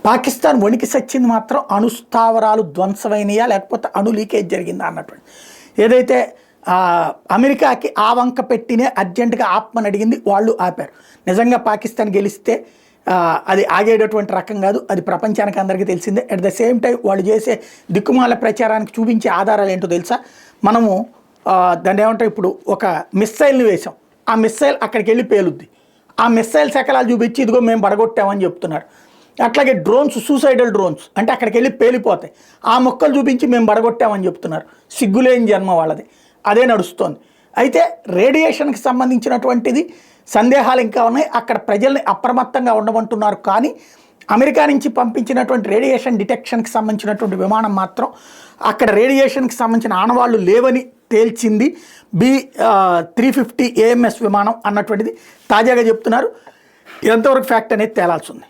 పాకిస్తాన్ వణికి సచ్చింది మాత్రం అణుస్థావరాలు ధ్వంసమైనయా లేకపోతే అణు లీకేజ్ జరిగిందా అన్నటువంటి. ఏదైతే అమెరికాకి ఆ వంక పెట్టినే అర్జెంటుగా ఆపమని అడిగింది, వాళ్ళు ఆపారు. నిజంగా పాకిస్తాన్ గెలిస్తే అది ఆగేటటువంటి రకం కాదు, అది ప్రపంచానికి అందరికీ తెలిసిందే. అట్ ద సేమ్ టైం వాళ్ళు చేసే దిక్కుమాల ప్రచారానికి చూపించే ఆధారాలు ఏంటో తెలుసా? మనము దాన్ని ఏమంటారు, ఇప్పుడు ఒక మిస్సైల్ని వేసాం, ఆ మిస్సైల్ అక్కడికి వెళ్ళి పేలుద్ది, ఆ మిస్సైల్ శకలాలు చూపించి ఇదిగో మేము పడగొట్టామని చెప్తున్నారు. అట్లాగే డ్రోన్స్, సూసైడల్ డ్రోన్స్ అంటే అక్కడికి వెళ్ళి పేలిపోతాయి, ఆ మొక్కలు చూపించి మేము పడగొట్టామని చెప్తున్నారు. సిగ్గులేని జన్మ వాళ్ళది, అదే నడుస్తోంది. అయితే రేడియేషన్కి సంబంధించినటువంటిది సందేహాలు ఇంకా ఉన్నాయి. అక్కడ ప్రజల్ని అప్రమత్తంగా ఉండమంటున్నారు. కానీ అమెరికా నుంచి పంపించినటువంటి రేడియేషన్ డిటెక్షన్కి సంబంధించినటువంటి విమానం మాత్రం అక్కడ రేడియేషన్కి సంబంధించిన ఆనవాళ్ళు లేవని తేల్చింది. B350 AMS విమానం అన్నటువంటిది తాజాగా చెప్తున్నారు. ఎంతవరకు ఫ్యాక్ట్ అనేది తేలాల్సి ఉంది.